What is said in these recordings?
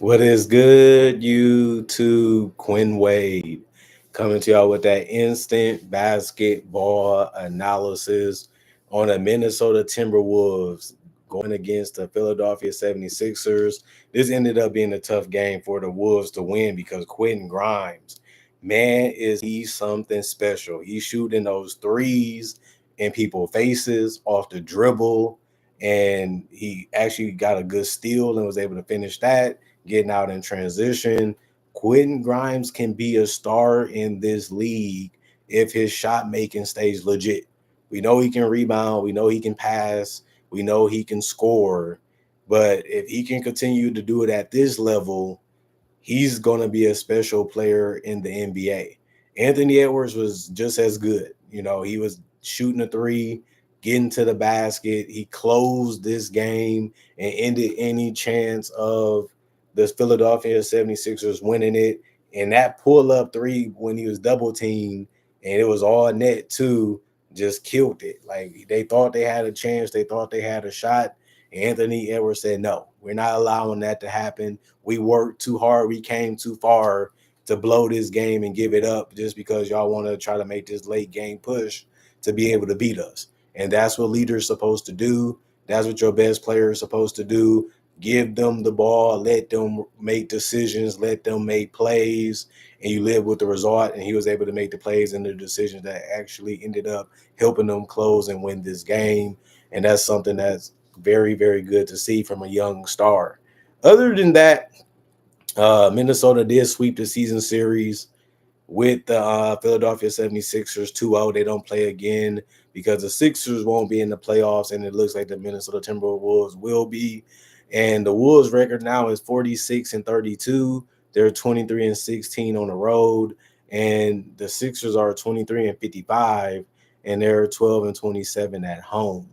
What is good, YouTube? Quinn Wade coming to y'all with that instant basketball analysis on the Minnesota Timberwolves going against the Philadelphia 76ers. This ended up being a tough game for the Wolves to win because Quentin Grimes, man, is he something special. He's shooting those threes in people's faces off the dribble, and he actually got a good steal and was able to finish that getting out in transition. Quentin Grimes can be a star in this league if his shot making stays legit. We know he can rebound, we know he can pass, we know he can score, but if he can continue to do it at this level, he's going to be a special player in the NBA. Anthony Edwards was just as good. He was shooting a three, getting to the basket. He closed this game and ended any chance of the Philadelphia 76ers winning it. And that pull up three when he was double teamed and it was all net too, just killed it. Like they thought they had a chance, they thought they had a shot. Anthony Edwards said, no, we're not allowing that to happen. We worked too hard. We came too far to blow this game and give it up just because y'all want to try to make this late game push to be able to beat us. And that's what leaders supposed to do. That's what your best player is supposed to do. Give them the ball, let them make decisions, let them make plays, and you live with the result. And he was able to make the plays and the decisions that actually ended up helping them close and win this game. And that's something that's very, very good to see from a young star. Other than that, Minnesota did sweep the season series with the Philadelphia 76ers 2-0. They don't play again because the Sixers won't be in the playoffs, and it looks like the Minnesota Timberwolves will be. And the Wolves record now is 46-32. They're 23-16 on the road, and the Sixers are 23-55, and they're 12-27 at home.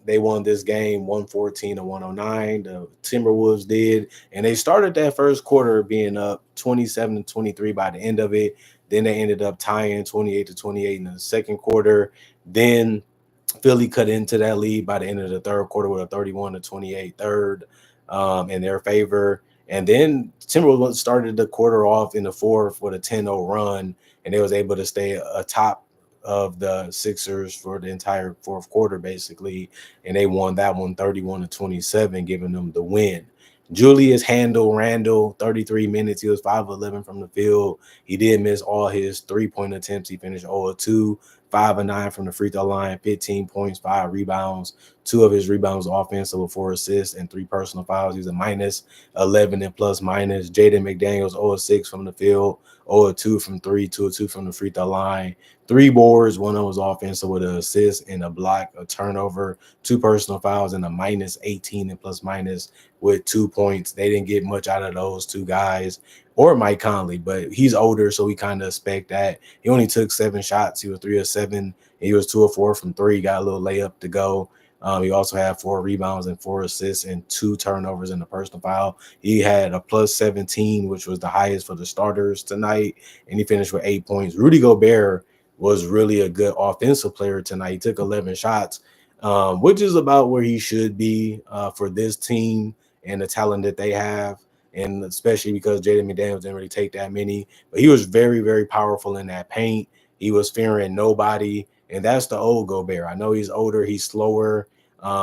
They won this game 114-109. The Timberwolves did, and they started that first quarter being up 27-23 by the end of it. Then they ended up tying 28-28 in the second quarter. Then Philly cut into that lead by the end of the third quarter with a 31-28 third in their favor. And then Timberwolves started the quarter off in the fourth with a 10-0 run, and they was able to stay atop of the Sixers for the entire fourth quarter, basically, and they won that one 31-27, giving them the win. Julius Randle, 33 minutes. He was 5-11 from the field. He did miss all his three-point attempts. He finished 0-2, 5-9 from the free throw line, 15 points, 5 rebounds. 2 of his rebounds offensive with 4 assists and 3 personal fouls. He's a minus 11 and plus minus. Jaden McDaniels, 0-6 from the field, 0-2 from 3, 2-2 from the free throw line. 3 boards, 1 of was offensive with an assist and a block, a turnover, 2 personal fouls, and a minus 18 and plus minus with 2 points. They didn't get much out of those 2 guys or Mike Conley, but he's older, so we kind of expect that. He only took 7 shots. He was 3 of 7. He was 2 of 4 from 3. Got a little layup to go. He also had 4 rebounds and 4 assists and 2 turnovers in the personal foul. He had a plus 17, which was the highest for the starters tonight, and he finished with 8 points. Rudy Gobert was really a good offensive player tonight. He took 11 shots, which is about where he should be for this team and the talent that they have, and especially because Jaden McDaniels didn't really take that many. But he was very, very powerful in that paint. He was fearing nobody, and that's the old Gobert. I know he's older, he's slower,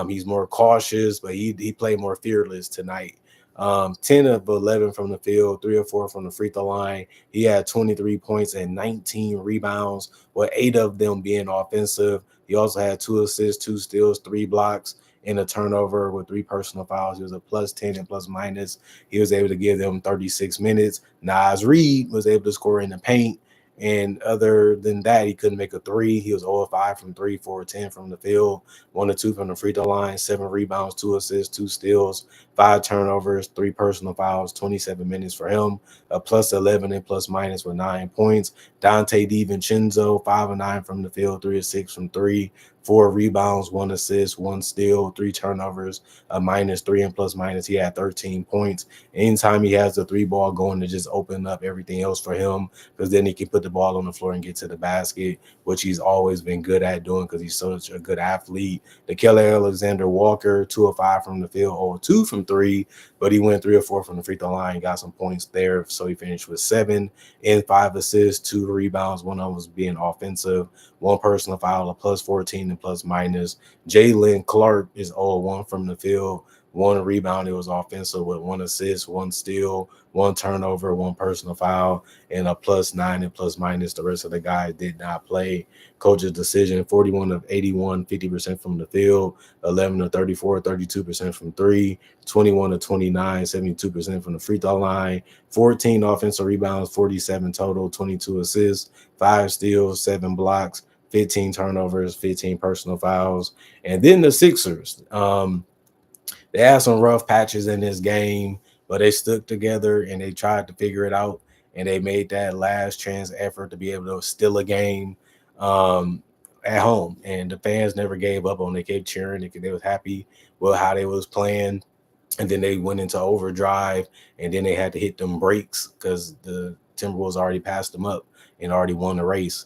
he's more cautious, but he played more fearless tonight. 10 of 11 from the field, 3 or 4 from the free throw line. He had 23 points and 19 rebounds, with 8 of them being offensive. He also had 2 assists, 2 steals, 3 blocks, and a turnover with 3 personal fouls. He was a plus 10 and plus minus. He was able to give them 36 minutes. Naz Reid was able to score in the paint. And other than that, he couldn't make a 3. He was 0-5 from 3, 4-10 from the field, 1-2 from the free throw line, 7 rebounds, 2 assists, 2 steals, 5 turnovers, 3 personal fouls, 27 minutes for him, a plus 11 and plus minus with 9 points. Dante DiVincenzo, 5-9 from the field, 3-6 from 3, 4 rebounds, 1 assist, 1 steal, 3 turnovers, a -3 and plus minus. He had 13 points. Anytime he has the 3 ball going to just open up everything else for him, because then he can put the ball on the floor and get to the basket, which he's always been good at doing because he's such a good athlete. The Kelly Alexander Walker, 2 of 5 from the field, or 2 from 3, but he went 3 or 4 from the free throw line, got some points there. So he finished with 7 and 5 assists, 2 rebounds. One of them was being offensive, 1 personal foul, a plus 14 and plus minus. Jalen Clark is 0-1 from the field, 1 rebound. It was offensive with 1 assist, 1 steal, 1 turnover, 1 personal foul, and a +9 and plus minus. The rest of the guys did not play. Coach's decision: 41 of 81, 50% from the field, 11 of 34, 32% from 3, 21 of 29, 72% from the free throw line, 14 offensive rebounds, 47 total, 22 assists, 5 steals, 7 blocks, 15 turnovers, 15 personal fouls. And then the Sixers, they had some rough patches in this game, but they stuck together and they tried to figure it out. And they made that last chance effort to be able to steal a game um, at home. And the fans never gave up on. They kept cheering. They was happy with how they was playing, and then they went into overdrive, and then they had to hit them brakes because the Timberwolves already passed them up and already won the race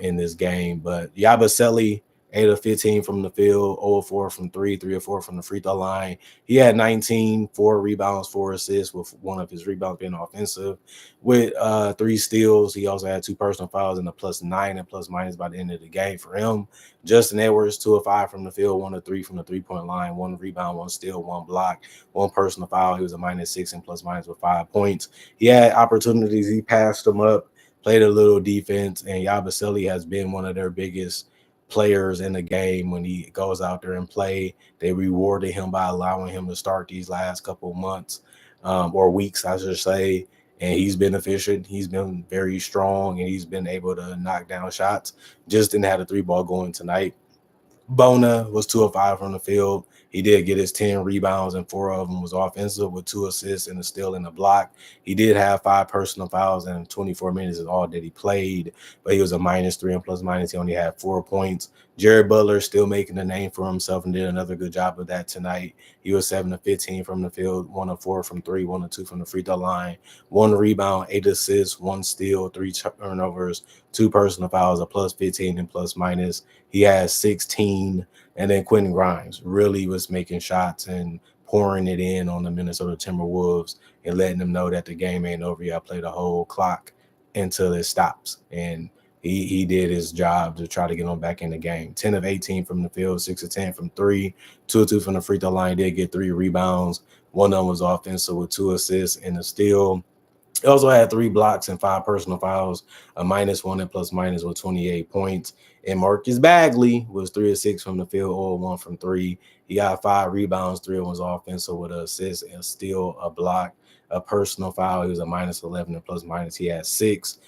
in this game. But Yabusele, 8 of 15 from the field, 0 of 4 from 3, 3 of 4 from the free throw line. He had 19, 4 rebounds, 4 assists, with one of his rebounds being offensive, with 3 steals. He also had 2 personal fouls and a +9 and plus minus by the end of the game for him. Justin Edwards, 2 of 5 from the field, 1 of 3 from the 3-point line, 1 rebound, 1 steal, 1 block, 1 personal foul. He was a -6 and plus minus with 5 points. He had opportunities. He passed them up, played a little defense, and Yabusele has been one of their biggest players in the game. When he goes out there and play, they rewarded him by allowing him to start these last couple of months or weeks, I should say. And he's been efficient. He's been very strong, and he's been able to knock down shots. Just didn't have a 3 ball going tonight. Bona was 2 of 5 from the field. He did get his 10 rebounds, and 4 of them was offensive with 2 assists and a steal and a block. He did have 5 personal fouls, and 24 minutes is all that he played, but he was a -3 and plus minus. He only had 4 points. Jared Butler still making a name for himself and did another good job of that tonight. He was 7 of 15 from the field, 1 of 4 from 3, 1 of 2 from the free throw line, 1 rebound, 8 assists, 1 steal, 3 turnovers, 2 personal fouls, a +15 and plus minus. He had 16. And then Quentin Grimes really was making shots and pouring it in on the Minnesota Timberwolves and letting them know that the game ain't over yet. I play the whole clock until it stops. And he did his job to try to get them back in the game. 10 of 18 from the field, 6 of 10 from 3, 2 of 2 from the free throw line. Did get 3 rebounds. One of them was offensive with 2 assists and a steal. He also had 3 blocks and 5 personal fouls, a -1 and plus minus with 28 points. And Marcus Bagley was 3 of 6 from the field, or 1 from 3. He got 5 rebounds, 3 of them was offensive with an assist and steal, a block, a personal foul. He was a -11 and plus minus. He had 6.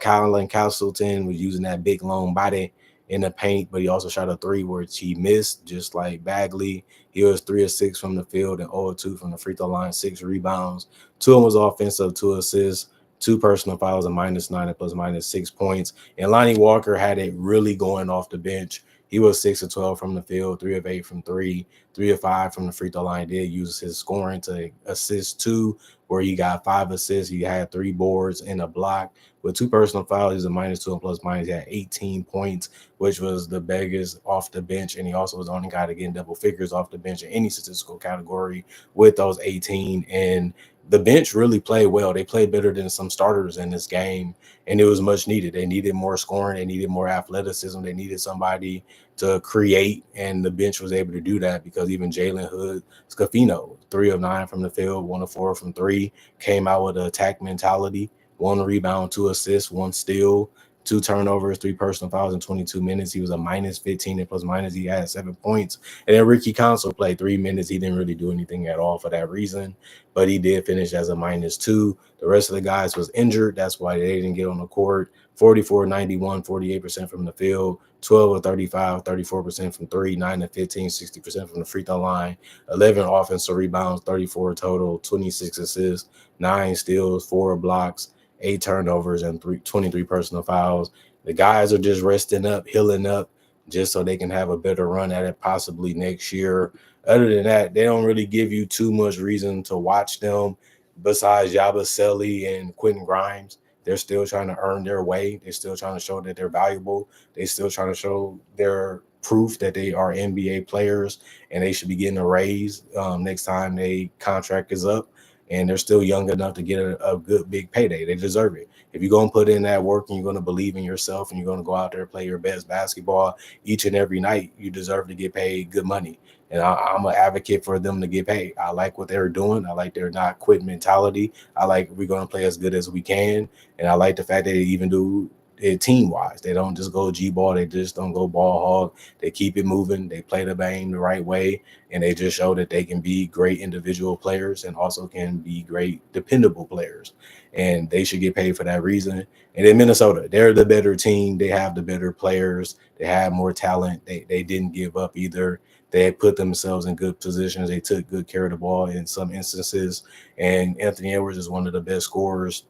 Colin Castleton was using that big long body in the paint, but he also shot a 3 which he missed, just like Bagley. He was 3 of 6 from the field and 0 of 2 from the free throw line, 6 rebounds. 2 of them was offensive, 2 assists, 2 personal fouls, a -9 and plus minus 6 points. And Lonnie Walker had it really going off the bench. He was 6 of 12 from the field, 3 of 8 from 3, 3 of 5 from the free throw line. Did use his scoring to assist 2, where he got 5 assists. He had 3 boards and a block. With 2 personal fouls, he's a -2 and plus minus. He had 18 points, which was the biggest off the bench. And he also was the only guy to get in double figures off the bench in any statistical category with those 18. And the bench really played well. They played better than some starters in this game, and it was much needed. They needed more scoring. They needed more athleticism. They needed somebody to create, and the bench was able to do that because even Jalen Hood Scafino, 3 of 9 from the field, 1 of 4 from 3, came out with an attack mentality. 1 rebound, 2 assists, 1 steal, 2 turnovers, 3 personal fouls in 22 minutes. He was a -15 and plus minus. He had 7 points. And then Ricky Council played 3 minutes. He didn't really do anything at all for that reason, but he did finish as a -2. The rest of the guys was injured. That's why they didn't get on the court. 44, 91, 48% from the field, 12 of 35, 34% from 3, 9 of 15, 60% from the free throw line, 11 offensive rebounds, 34 total, 26 assists, 9 steals, 4 blocks, 8 turnovers, and 23 personal fouls. The guys are just resting up, healing up. just so they can have a better run at it possibly next year. Other than that, they don't really give you too much reason to watch them besides Yabusele and Quentin Grimes. They're still trying to earn their way. They're still trying to show that they're valuable. They're still trying to show their proof that they are NBA players and they should be getting a raise next time they contract is up. And they're still young enough to get a good big payday. They deserve it. If you're going to put in that work and you're going to believe in yourself and you're going to go out there and play your best basketball each and every night, you deserve to get paid good money. And I'm an advocate for them to get paid. I like what they're doing. I like their not quit mentality. I like we're going to play as good as we can. And I like the fact that they even do it team wise. They don't just go G ball. They just don't go ball hog. They keep it moving. They play the game the right way. And they just show that they can be great individual players and also can be great dependable players. And they should get paid for that reason. And in Minnesota, they're the better team. They have the better players. They have more talent. They didn't give up either. They had put themselves in good positions. They took good care of the ball in some instances. And Anthony Edwards is one of the best scorers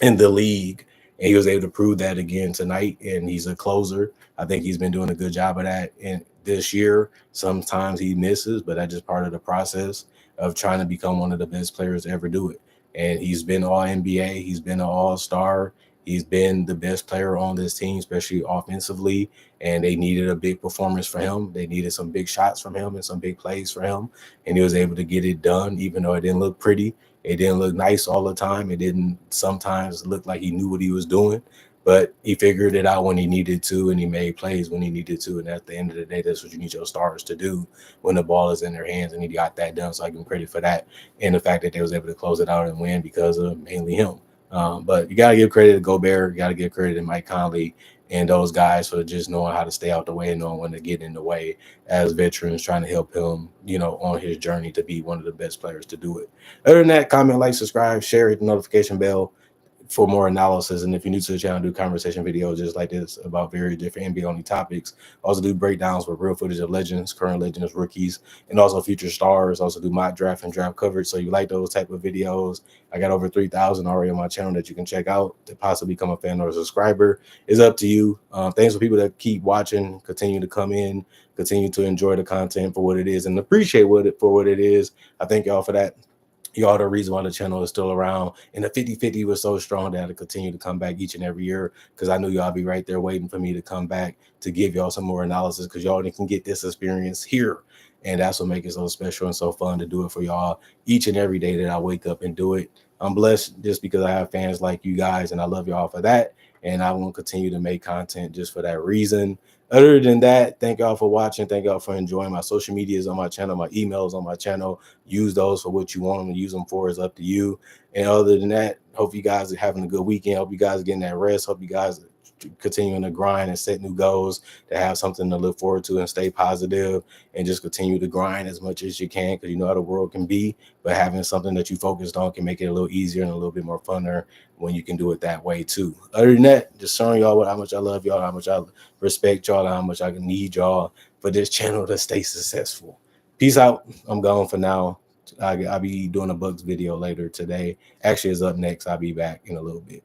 in the league. And he was able to prove that again tonight. And he's a closer. I think he's been doing a good job of that. And this year, sometimes he misses, but that's just part of the process of trying to become one of the best players to ever do it. And he's been all NBA. He's been an all-star. He's been the best player on this team, especially offensively. And they needed a big performance for him. They needed some big shots from him and some big plays for him. And he was able to get it done, even though it didn't look pretty. It didn't look nice all the time. It didn't sometimes look like he knew what he was doing, but he figured it out when he needed to, and he made plays when he needed to. And at the end of the day, that's what you need your stars to do when the ball is in their hands, and he got that done. So I give him credit for that and the fact that they was able to close it out and win because of mainly him. But you got to give credit to Gobert. You got to give credit to Mike Conley and those guys for just knowing how to stay out the way and knowing when to get in the way as veterans trying to help him, on his journey to be one of the best players to do it. Other than that, comment, like, subscribe, share, hit the notification bell for more analysis. And if you're new to the channel, I do conversation videos just like this about very different NBA only topics. I also do breakdowns with real footage of legends, current legends, rookies, and also future stars. I also do mock draft and draft coverage. So you like those type of videos, I got over 3,000 already on my channel that you can check out. To possibly become a fan or a subscriber is up to you. Thanks for people that keep watching, continue to come in, continue to enjoy the content for what it is and appreciate for what it is. I thank y'all for that. Y'all the reason why the channel is still around. And the 50-50 was so strong that it continue to come back each and every year because I knew y'all be right there waiting for me to come back to give y'all some more analysis because y'all can get this experience here. And that's what makes it so special and so fun to do it for y'all each and every day that I wake up and do it. I'm blessed just because I have fans like you guys, and I love y'all for that. And I will continue to make content just for that reason. Other than that, thank y'all for watching. Thank y'all for enjoying. My social media is on my channel. My emails on my channel. Use those for what you want them to use them for. Is up to you. And other than that, hope you guys are having a good weekend. Hope you guys are getting that rest. Hope you guys are continuing to grind and set new goals to have something to look forward to and stay positive and just continue to grind as much as you can because you know how the world can be, but having something that you focused on can make it a little easier and a little bit more funner when you can do it that way too. Other than that, just showing y'all how much I love y'all, how much I respect y'all, how much I need y'all for this channel to stay successful. Peace out. I'm gone for now. I'll be doing a Bucks video later today. Actually, it's up next. I'll be back in a little bit.